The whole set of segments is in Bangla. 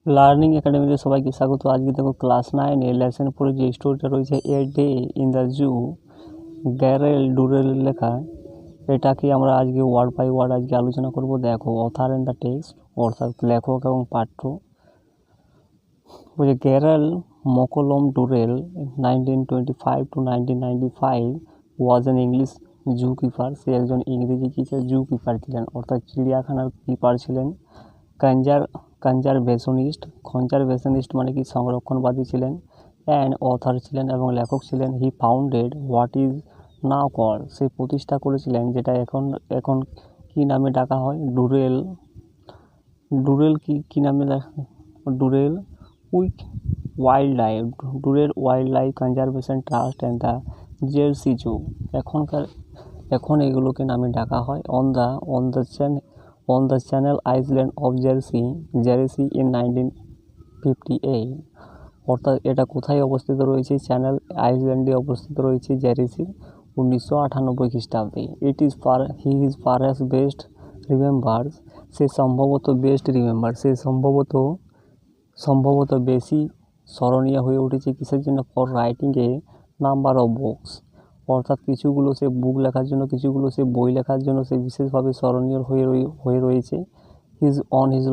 লার্নিং একাডেমিতে সবাইকে স্বাগত। আজকে দেখো ক্লাস 9 লেসন 4 যে স্টোরিটা রয়েছে a day in the zoo, গ্যারেল ডুরেল লেখা, এটাকে আমরা আজকে ওয়ার্ড বাই ওয়ার্ড আজকে আলোচনা করব। দেখো অথার এন্ড দ্য টেক্সট, অর্থাৎ লেখক এবং পাঠ্য। বলছে গ্যারেল Malcolm Durrell 1925 to 1995 was an English zoo keeper. সে একজন ইংরেজি কিছু জু কিপার ছিলেন, অর্থাৎ চিড়িয়াখানার কিপার ছিলেন। কনজারভেশনিস্ট মানে কি সংরক্ষণবাদী ছিলেন। অ্যান্ড অথার ছিলেন এবং লেখক ছিলেন। He founded what is now call, সে প্রতিষ্ঠা করেছিলেন যেটা এখন এখন কি নামে ডাকা হয়, ডুরেল। ডুরেল কি নামে ডুরেল উইক wild life, Durrell wild life conservation trust and the Jersey zoo. এখন এগুলোকে নামে ডাকা হয় on the channel island of Jersey in 1958। অর্থাৎ এটা কোথায় অবস্থিত রয়েছে? চ্যানেল আইল্যান্ডে অবস্থিত রয়েছে জার্সি 1998 খ্রিস্টাব্দে। He is perhaps best remembers, সে সম্ভবত বেশি স্মরণীয় হয়ে উঠেছে কিসের জন্য? For writing a number of books, অর্থাৎ কিছুগুলো সে বুক লেখার জন্য, কিছুগুলো সে বই লেখার জন্য সে বিশেষভাবে স্মরণীয় হয়ে রয়েছে। His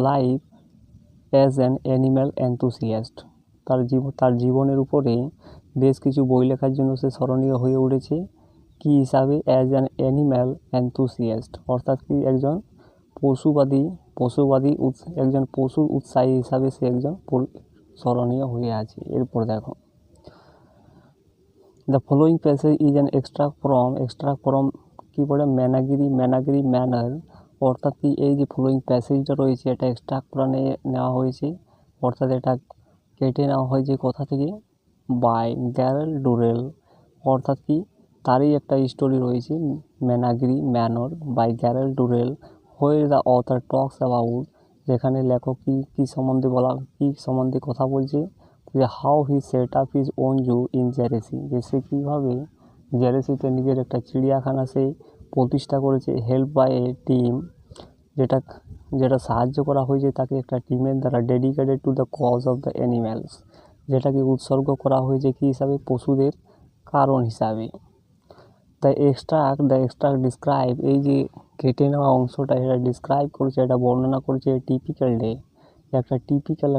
life as an animal enthusiast, তার জীবনের উপরে বেশ কিছু বই লেখার জন্য সে স্মরণীয় হয়ে উঠেছে কি হিসাবে? অ্যাজ অ্যান অ্যানিম্যাল এনথুসিয়াস্ট, অর্থাৎ কি একজন একজন পশুর উৎসাহী হিসাবে সে একজন স্মরণীয় হয়ে আছে। এরপর দেখো the following passage is an extract from কি বলে ম্যানাগিরি ম্যানার, অর্থাৎ কি এই যে ফলোয়িং প্যাসেজটা রয়েছে এটা এক্সট্রাক্ট করে নেওয়া হয়েছে, অর্থাৎ এটা কেটে নেওয়া হয়েছে কোথা থেকে? বাই গ্যারেল ডুরেল, অর্থাৎ কি তারই একটা স্টোরি রয়েছে ম্যানাগিরি ম্যানর বাই গ্যারেল Durrell, where the author talks about, যেখানে লেখক কি সম্বন্ধে কথা বলছে যে how he set up his own zoo in Jersey, যে সে কীভাবে জার্সিতে নিজের একটা চিড়িয়াখানা সে প্রতিষ্ঠা করেছে। হেল্প বাই এ টিম, যেটা সাহায্য করা হয়েছে তাকে একটা টিমের দ্বারা। Dedicated to the cause of the animals, যেটাকে উৎসর্গ করা হয়েছে কী হিসাবে? পশুদের কারণ হিসাবে। দ্য এক্সট্রাক্ট ডিসক্রাইব, এই যে কেটে নেওয়া অংশটা এটা ডিসক্রাইব করছে, এটা বর্ণনা করছে টিপিক্যাল ডে,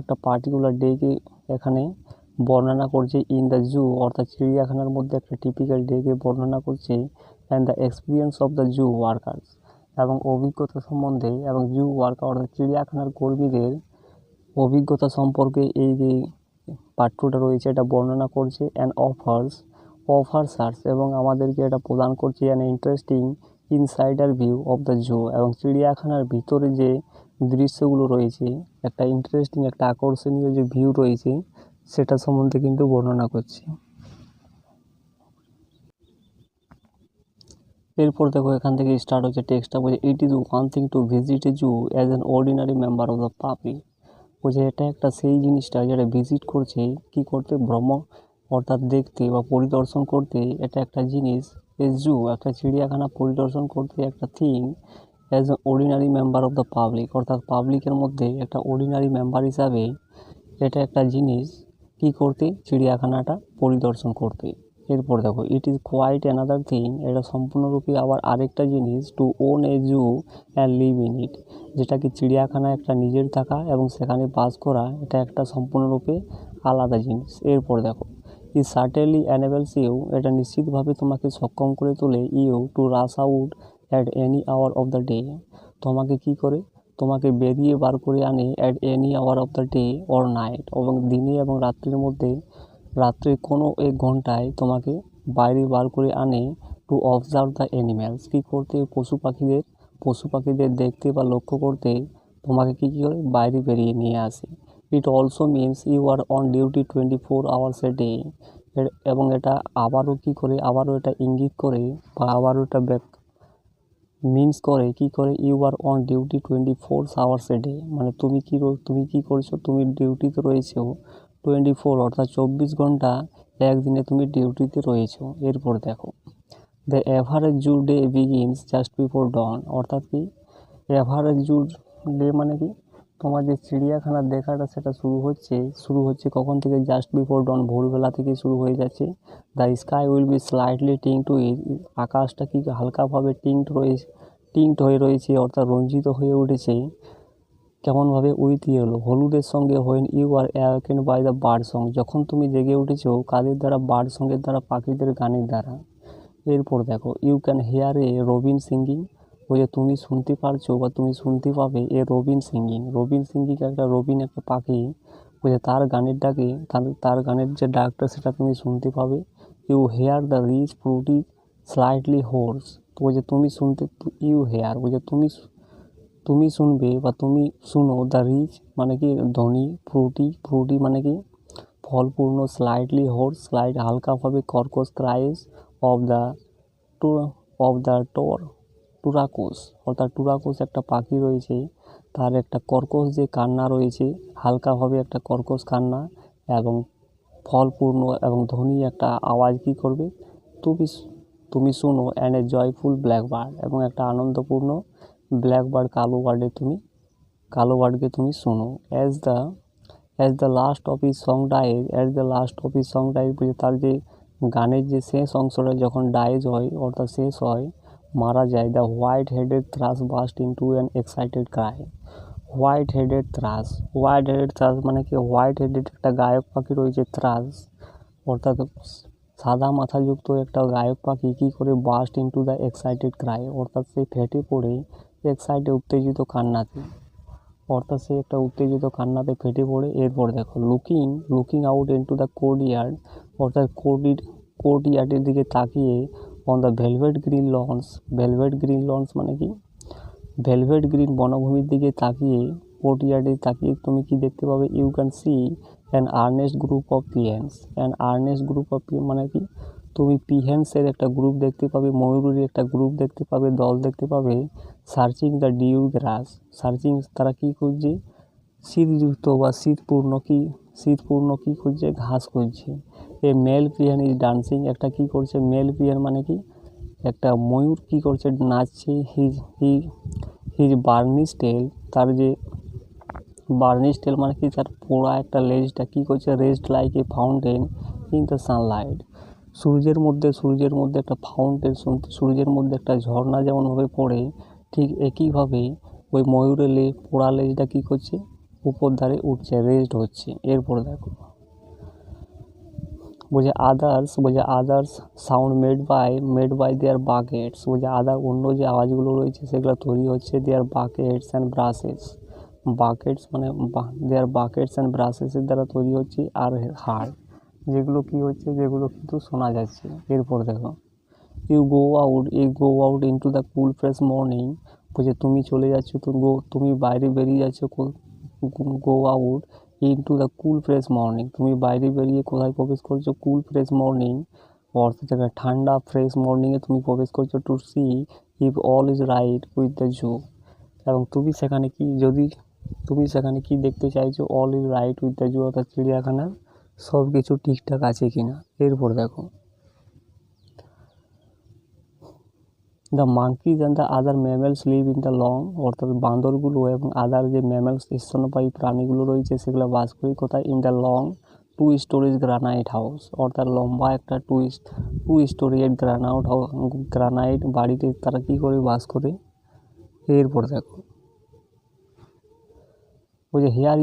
একটা পার্টিকুলার ডেকে এখানে বর্ণনা করছে। ইন দ্য জু, অর্থাৎ চিড়িয়াখানার মধ্যে একটা টিপিক্যাল ডেকে বর্ণনা করছে। And the experience of the zoo workers, এবং অভিজ্ঞতা সম্বন্ধে, এবং জু ওয়ার্কার অর্থাৎ চিড়িয়াখানার কর্মীদের অভিজ্ঞতা সম্পর্কে এই যে পাঠ্যটা রয়েছে এটা বর্ণনা করছে। অ্যান্ড অফার্স, এবং আমাদেরকে এটা প্রদান করছে an interesting insider view of the zoo, এবং চিড়িয়াখানার ভিতরে যে দৃশ্যগুলো রয়েছে একটা ইন্টারেস্টিং, একটা আকর্ষণীয় যে ভিউ রয়েছে সেটা সম্বন্ধে কিন্তু বর্ণনা করছে। এরপর দেখো এখান থেকে স্টার্ট হচ্ছে টেক্সটটা। বলছে it is one thing to visit a zoo as an ordinary member of the public, বলছে এটা একটা সেই জিনিসটা যেটা ভিজিট করছে কি করতে? ভ্রমণ, অর্থাৎ দেখতে বা পরিদর্শন করতে। এটা একটা জিনিস, এ জু একটা চিড়িয়াখানা পরিদর্শন করতে, একটা thing as a ordinary member of the public, অর্থাৎ পাবলিকের মধ্যে একটা অর্ডিনারি মেম্বার হিসাবে এটা একটা জিনিস কি করতে? চিড়িয়াখানাটা পরিদর্শন করতে। এরপর দেখো it is quite another thing, এটা সম্পূর্ণরূপে আবার আরেকটা জিনিস to own a zoo and live in it, যেটা কি চিড়িয়াখানা একটা নিজের থাকা এবং সেখানে বাস করা, এটা একটা সম্পূর্ণরূপে আলাদা জিনিস। এরপর দেখো ই সার্টেনলি অ্যানেবলস ইউ, এটা নিশ্চিতভাবে তোমাকে সক্ষম করে তোলে you to rush out at any hour of the day, তোমাকে কি করে? তোমাকে বেরিয়ে বার করে আনে at any hour of the day or night, এবং দিনে এবং রাত্রির মধ্যে, রাত্রে কোনো এক ঘন্টায় তোমাকে বাইরে বার করে আনে টু অবজার্ভ দ্য অ্যানিম্যালস, কী করতে? পশু পাখিদের দেখতে বা লক্ষ্য করতে তোমাকে কী করে বাইরে বেরিয়ে নিয়ে আসে। It also means you are on duty 24 hours a day, এবং এটা আবারও কী করে? আবারও এটা ইঙ্গিত করে বা আবারও এটা মিনস করে কি করে? You are on duty 24 hours a day, মানে তুমি কি করছো? তুমি ডিউটিতে রয়েছো 24, অর্থাৎ 24 ঘন্টা একদিনে তুমি ডিউটিতে রয়েছো। এরপর দেখো the average zoo day begins just before dawn, অর্থাৎ কি অ্যাভারেজ জু ডে মানে কি? তোমার যে চিড়িয়াখানার দেখাটা সেটা শুরু হচ্ছে কখন থেকে? জাস্ট বিফোর ডন, ভোরবেলা থেকে শুরু হয়ে যাচ্ছে। The sky will be slightly tinged with, আকাশটা কি হালকাভাবে টিঙ্কড হয়ে রয়েছে, অর্থাৎ রঞ্জিত হয়ে উঠেছে। কেমনভাবে? উইথ ইয়েলো, হলুদের সঙ্গে। When you are awaken by the bird song, যখন তুমি জেগে উঠেছো কাদের দ্বারা? বার্ড সঙ্গের দ্বারা, পাখিদের গানের দ্বারা। এরপর দেখো, you can hear a robin singing, ওই যে তুমি শুনতে পারছো বা তুমি শুনতে পাবে a robin singing. Robin singing একটা রবিন, একটা পাখি, ওই যে তার গানের ডাকে, তার গানের যে ডাকটা সেটা তুমি শুনতে পাবে। You hear the rich fruity slightly hoarse, তো ওই যে তুমি শুনতে, ইউ হেয়ার ওই যে তুমি শুনবে বা তুমি শুনো, দ্য রিচ মানে কি ধনী, ফ্রুটি মানে কি ফলপূর্ণ, স্লাইটলি হোর্স হালকাভাবে কর্কশ, ক্রাইস অফ দ্য টু অফ দ্য টুরাকোস, অর্থাৎ টুরাকোস একটা পাখি রয়েছে, তার একটা কর্কশ যে কান্না রয়েছে, হালকাভাবে একটা কর্কশ কান্না এবং ফলপূর্ণ এবং ধ্বনি একটা আওয়াজ কি করবে? তুমি তুমি শোনো। অ্যান্ড এ জয়ফুল ব্ল্যাকবার্ড, এবং একটা আনন্দপূর্ণ ব্ল্যাকবার্ড, কালো বার্ডকে তুমি শোনো। As the last of is song dies, বুঝে তার যে গানের যে শেষ অংশটা যখন ডাইজ হয়, অর্থাৎ শেষ হয়, মারা যায়, the white headed thrush burst into an excited cry. White headed thrush মানে কি? হোয়াইট হেডেড একটা গায়ক পাখি রয়েছে, থ্রাস অর্থাৎ সাদা মাথাযুক্ত একটা গায়ক পাখি কী করে? Burst into the excited cry, অর্থাৎ সে ফেটে পড়ে উত্তেজিত কান্নাতে ফেটে পড়ে। এরপর দেখো, looking out into the courtyard, অর্থাৎ কোর্টইয়ার্ডের দিকে তাকিয়ে, on the velvet green launch মানে কি? ভেলভেট গ্রিন বনভূমির দিকে তাকিয়ে, কোর্টইয়ার্ডে তাকিয়ে তুমি কি দেখতে পাবে? You can see an earnest group of peahens, মানে কি? তুমি পিহেন্সের একটা গ্রুপ দেখতে পাবে, ময়ূরের একটা গ্রুপ দেখতে পাবে, দল দেখতে পাবে। সার্চিং দ্য ডিউ গ্রাস, তারা কি খুঁজছে? শীতযুক্ত বা শীতপূর্ণ কি খুঁজছে? ঘাস খুঁজছে। এ মেল পিয়ান ইজ ডান্সিং, একটা কি করছে? মেল পিয়ান মানে কি? একটা ময়ূর কি করছে? নাচছে। হিজ বার্নিশ টেল, তার যে বার্নিশ টেল মানে কি? তার পোড়া একটা লেজটা কি করছে? Rest like a fountain in the Sunlight, সূর্যের মধ্যে একটা ফাউন্টেন, সূর্যের মধ্যে একটা ঝর্ণা যেমনভাবে পড়ে, ঠিক একইভাবে ওই ময়ূরের পোড়া লেজটা কী করছে? উপর ধারে উঠছে, রেস্ট হচ্ছে। এরপর দেখো, others sound made by their buckets, অন্য যে আওয়াজগুলো রয়েছে সেগুলো তৈরি হচ্ছে দেয়ার বাকেটস অ্যান্ড ব্রাশেসের দ্বারা তৈরি হচ্ছে। আর হার্ট, যেগুলো কিন্তু শোনা যাচ্ছে। এরপর দেখো, you go out into the cool fresh morning, বলছে তুমি চলে যাচ্ছ, তুমি বাইরে বেরিয়ে যাচ্ছ। Go out into the cool fresh morning, তুমি বাইরে বেরিয়ে কোথায় প্রবেশ করছো? কুল ফ্রেশ মর্নিং, অর্থাৎ একটা ঠান্ডা ফ্রেশ মর্নিংয়ে তুমি প্রবেশ করছো। To see if all is right with the zoo, এবং তুমি সেখানে কি দেখতে চাইছো? All is right with the zoo, অর্থাৎ চিড়িয়াখানার সব কিছু ঠিকঠাক আছে কিনা। এরপর দেখো, the monkeys and the other mammals live in the long, অর্থাৎ বাঁদরগুলো এবং আদার যে ম্যামেলস স্তন্যপায়ী প্রাণীগুলো রয়েছে সেগুলো বাস করে কোথায়? In the long 2 storage granite house, অর্থাৎ লম্বা একটা 2 স্টোরেজ গ্রানাইট বাড়িতে তারা কী করে? বাস করে। এরপর দেখো, ওই যে here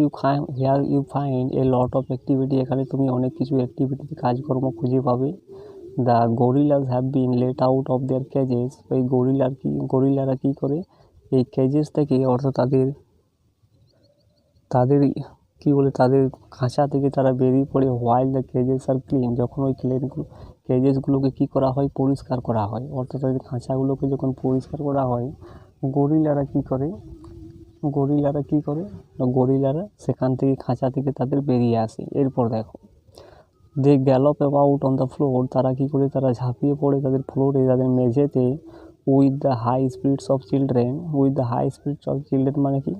you find a lot of activity, এখানে তুমি অনেক কিছু অ্যাক্টিভিটি, কাজকর্ম খুঁজে পাবে। The gorillas have been let out of their cages, এই গরিলারা কী করে? এই কেজেস থেকে, অর্থাৎ তাদের তাদের খাঁচা থেকে তারা বেরিয়ে পড়ে। While the cages are clean, যখন ওই কেজেসগুলোকে কী করা হয়? পরিষ্কার করা হয়, অর্থাৎ তাদের খাঁচাগুলোকে যখন পরিষ্কার করা হয়, গরিলারা কী করে? গরিলারা সেখান থেকে, খাঁচা থেকে তাদের বেরিয়ে আসে। এরপর দেখো, দে gallop about on the floor, তারা কী করে? তারা ঝাঁপিয়ে পড়ে তাদের ফ্লোরে, তাদের মেঝেতে। With the high spirits of children মানে কি?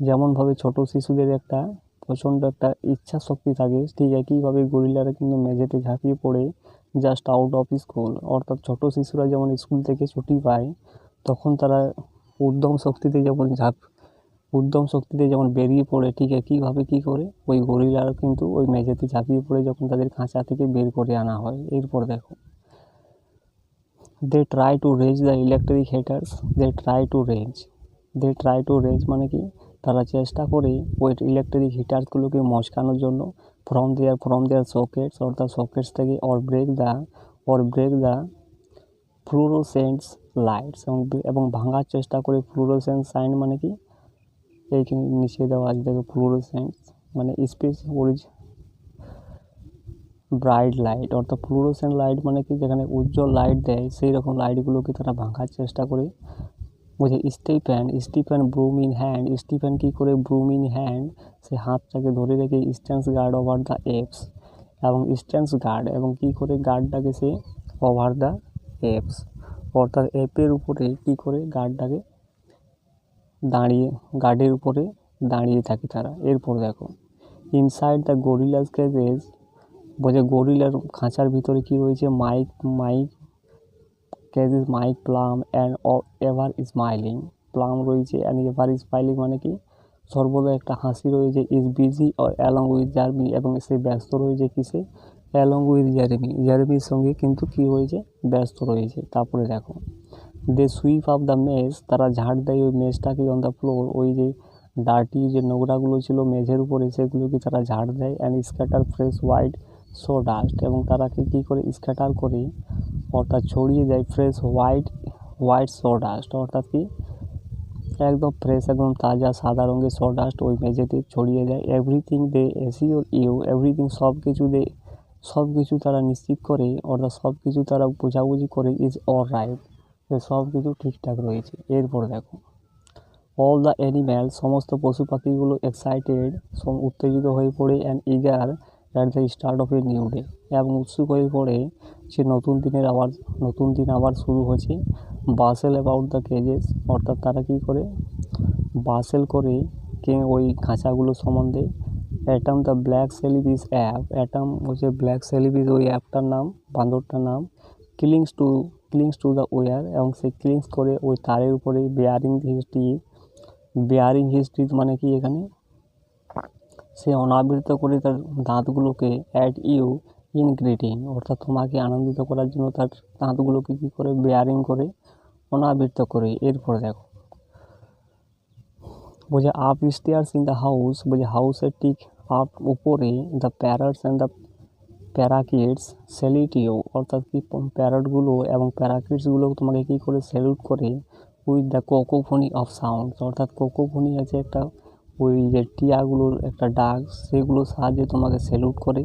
যেমনভাবে ছোট শিশুদের একটা প্রচণ্ড একটা ইচ্ছা শক্তি থাকে, ঠিক একইভাবে গরিলারা কিন্তু মেঝেতে ঝাঁপিয়ে পড়ে জাস্ট আউট অফ স্কুল, অর্থাৎ ছোট শিশুরা যেমন স্কুল থেকে ছুটি পায় তখন তারা উদ্যম শক্তিতে যেমন উদ্যম শক্তিতে যেমন বেরিয়ে পড়ে, ঠিক কীভাবে কী করে ওই গরিলার কিন্তু ওই মেঝেতে ঝাঁপিয়ে পড়ে যখন তাদের খাঁচা থেকে বের করে আনা হয়। এরপর দেখো, they try to raise the electric heaters, they try to raise মানে কি, তারা চেষ্টা করে ওই ইলেকট্রিক হিটারগুলোকে মচকানোর জন্য ফ্রম দেয়ার সকেটস, অর্থাৎ সকেটস থেকে, or break the fluorescence lights, এবং ভাঙার চেষ্টা করে। ফ্লুরোসেন্স সাইন মানে কি, এইখানে নিচে দেওয়া আছে দেখো, ফ্লুরোসেন্স মানে ব্রাইট লাইট, অর্থাৎ ফ্লুরোসেন্ট লাইট মানে কি, যেখানে উজ্জ্বল লাইট দেয় সেই রকম লাইটগুলোকে তারা ভাঙার চেষ্টা করে। বলছে Stephen broom in hand, Stephen কী করে, ব্রুম ইন হ্যান্ড, সে হাতটাকে ধরে রেখে stands guard over the apes, এবং কী করে গার্ডটাকে সে ওভার দ্য এপস, অর্থাৎ এপের উপরে কী করে গার্ডের উপরে দাঁড়িয়ে থাকে তারা। এরপর দেখো, ইনসাইড দ্য গরিলাস কেজেস, বলছে গরিলার খাঁচার ভিতরে কি রয়েছে, Mike Plum and ever smiling, Plum রয়েছে অ্যান্ড এভার স্মাইলিং মানে কি, সর্বদা একটা হাসি রয়েছে। Is busy along with Jeremy, এবং সে ব্যস্ত রয়েছে কিসে, অ্যালং উইথ জার্মির সঙ্গে কিন্তু কি হয়েছে, ব্যস্ত রয়েছে। তারপরে দেখো, দে সুইপ আপ দ্য মেজ, তারা ঝাড় দেয় ওই মেজটাকে, অন দ্য ফ্লোর, ওই যে ডার্টি যে নোংরাগুলো ছিল মেঝের উপরে সেগুলোকে তারা ঝাড় দেয়। And scatter fresh white so dust, এবং তারা কী করে স্ক্যাটার করে, অর্থাৎ ছড়িয়ে দেয় ফ্রেশ হোয়াইট সো ডাস্ট, অর্থাৎ কি একদম ফ্রেশ একদম তাজা সাদা রঙের সো ডাস্ট ওই মেঝেতে ছড়িয়ে দেয়। এভরিথিং দে অ্যাসিওর ইউ, সব কিছু তারা নিশ্চিত করে, অর্থাৎ সব কিছু তারা বোঝাবুঝি করে, ইজ অল রাইট, যে সব কিছু ঠিকঠাক রয়েছে। এরপর দেখো, অল দ্য অ্যানিম্যাল, সমস্ত পশু পাখিগুলো এক্সাইটেড, উত্তেজিত হয়ে পড়ে, and eager at the start of a new day, এবং উৎসুক হয়ে পড়ে সে নতুন দিন আবার শুরু হচ্ছে। বাসেল অ্যাবাউট দ্য কেজেস, অর্থাৎ তারা কী করে বাসেল করে ওই খাঁচাগুলো সম্বন্ধে। Atom the black Celebes ape, Atom হচ্ছে ব্ল্যাক সেলিবিস ওই অ্যাপটার নাম, বান্দরটার নাম। ক্লিংস টু দ্য ওয়্যার, এবং সে ক্লিংস করে ওই তারের উপরে। বেয়ারিং হিজ টিথ মানে কি, এখানে সে অনাবৃত করে তার দাঁতগুলোকে, অ্যাট ইউ ইন গ্রিটিং, অর্থাৎ তোমাকে আনন্দিত করার জন্য তার দাঁতগুলোকে কী করে, বেয়ারিং করে, অনাবৃত করে। এরপর দেখো, বলছে upstairs in the house, বলছে হাউসের ঠিক আপ উপরে, the parrots and the parakeets salute you, অর্থাৎ কি প্যারটগুলো এবং প্যারাকিটসগুলো তোমাকে কী করে স্যালুট করে, উইথ দ্য কোকোফনি অফ সাউন্ড, অর্থাৎ কোকোফনি আছে একটা, ওই যে টিয়াগুলোর একটা ডাক, সেগুলোর সাহায্যে তোমাকে স্যালুট করে।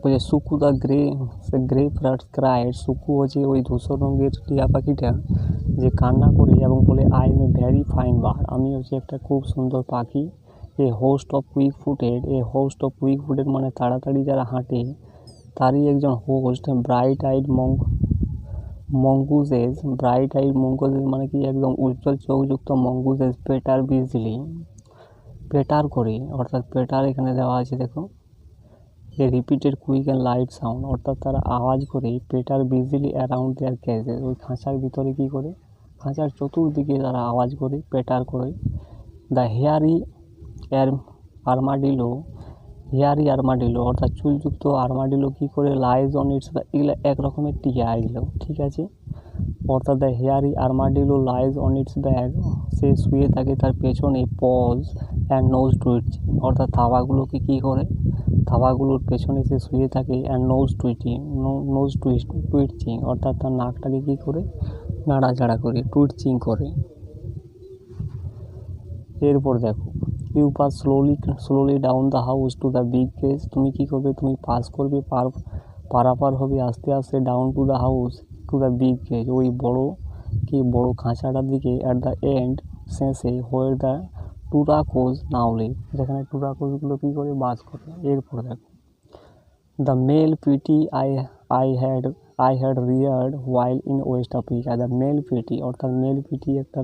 বলছে Suku the grey parrots cried, Suku হচ্ছে ওই ধূসর রঙের টিয়া পাখিটা যে কান্না করে এবং বলে, I am a very fine bird, আমি হচ্ছে একটা খুব সুন্দর পাখি। A host of weak footed মানে তাড়াতাড়ি যারা হাঁটে তারই একজন হোস্ট। ব্রাইট আইড মঙ্গুজেস মানে কি, একদম উজ্জ্বল চোখযুক্ত মঙ্গুজেস পেটার করে, অর্থাৎ পেটার এখানে দেওয়া আছে দেখো, a repeated quick and light sound, অর্থাৎ তারা আওয়াজ করে, পেটার বিজিলি অ্যারাউন্ড দেয়ার কেজেস, ওই খাঁচার ভিতরে কী করে, খাঁচার চতুর্দিকে তারা আওয়াজ করে, পেটার করে। দ্য হেয়ারি আর্মাডিলো, অর্থাৎ চুলযুক্ত আর্মাডিলো কী করে, লাইজ অন ইটস, এগুলো এক রকমের টিয়া এগুলো, ঠিক আছে। অর্থাৎ the hairy armadillo lies on its back, সে শুয়ে থাকে তার পেছনে, পজ অ্যান্ড নোজ টুইচিং, অর্থাৎ থাবাগুলোকে কী করে, থাবাগুলোর পেছনে সে শুয়ে থাকে। অ্যান্ড নোজ টুইচিং, অর্থাৎ তার নাকটাকে কী করে, নাড়াচাড়া করে, টুইচিং করে। এরপর দেখো, you pass slowly down the house to the big cage, তুমি কী করবে, তুমি পারাপার হবে আস্তে আস্তে, down to the house to the big cage, ওই বড় খাঁচাটার দিকে। অ্যাট দ্য এন্ড, শেষে, হোয়ার দ্য টুরাকোজ নাও লিভ, যেখানে টুরাকোজগুলো কী করে বাস করে। এরপর দেখো, the male Pitty I had reared while in West Africa, the male Pitty, অর্থাৎ মেল পিটি একটা,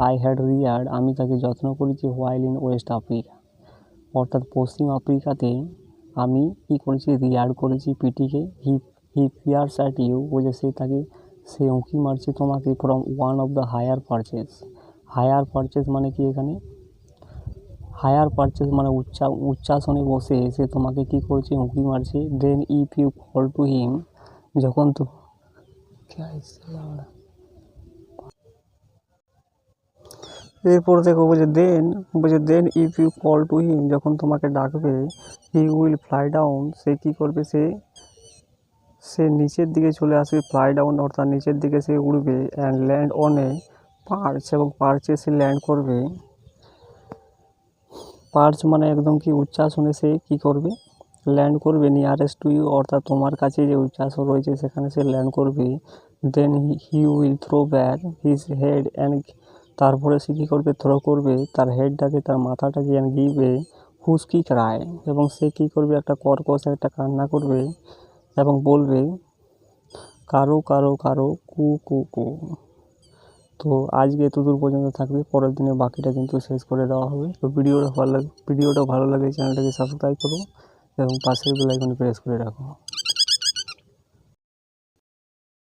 আই হ্যাড রিয়ার্ড, আমি তাকে যত্ন করেছি, হোয়াইল ইন ওয়েস্ট আফ্রিকা, অর্থাৎ পশ্চিম আফ্রিকাতে আমি কী করেছি, রিয়ার্ড করেছি পিটিকে। হি ফিয়ার্স অ্যাট ইউ, বলছে সে উঁকি মারছে তোমাকে, from one of the higher perches মানে কি, এখানে হায়ার পারচেস মানে উচ্চাসনে বসে সে তোমাকে কি করছে, উঁকি মারছে। Then if you call to him, যখন তো এরপর দেখো then if you call to him, যখন তোমাকে ডাকবে, হি উইল ফ্লাই ডাউন, সে কী করবে, সে নিচের দিকে চলে আসবে। ফ্লাই ডাউন অর্থাৎ নিচের দিকে সে উড়বে। অ্যান্ড ল্যান্ড অন এ পার্চ, এবং পার্চে সে ল্যান্ড করবে। পার্চ মানে একদম কি উচ্চাসনে সে কী করবে, ল্যান্ড করবে। নিয়ারেস্ট টু ইউ অর্থাৎ তোমার কাছে যে উচ্চাসন রয়েছে সেখানে সে ল্যান্ড করবে। Then he will throw back his head and, তারপরে সে কী করবে, থ্রো করবে তার হেডটাকে, তার মাথাটাকে। অ্যান্ড গিভে হুস্কি ক্রাই, এবং সে কী করবে, একটা কর্কশ একটা কান্না করবে এবং বলবে কারো কারো কারো কু কু কু। তো আজকে এতদূর পর্যন্ত থাকবে, পরের দিনে বাকিটা কিন্তু শেষ করে দেওয়া হবে। তো ভিডিওটা ভালো লাগে চ্যানেলটাকে সাবস্ক্রাইব করো এবং পাশের বেল আইকনে প্রেস করে রাখো।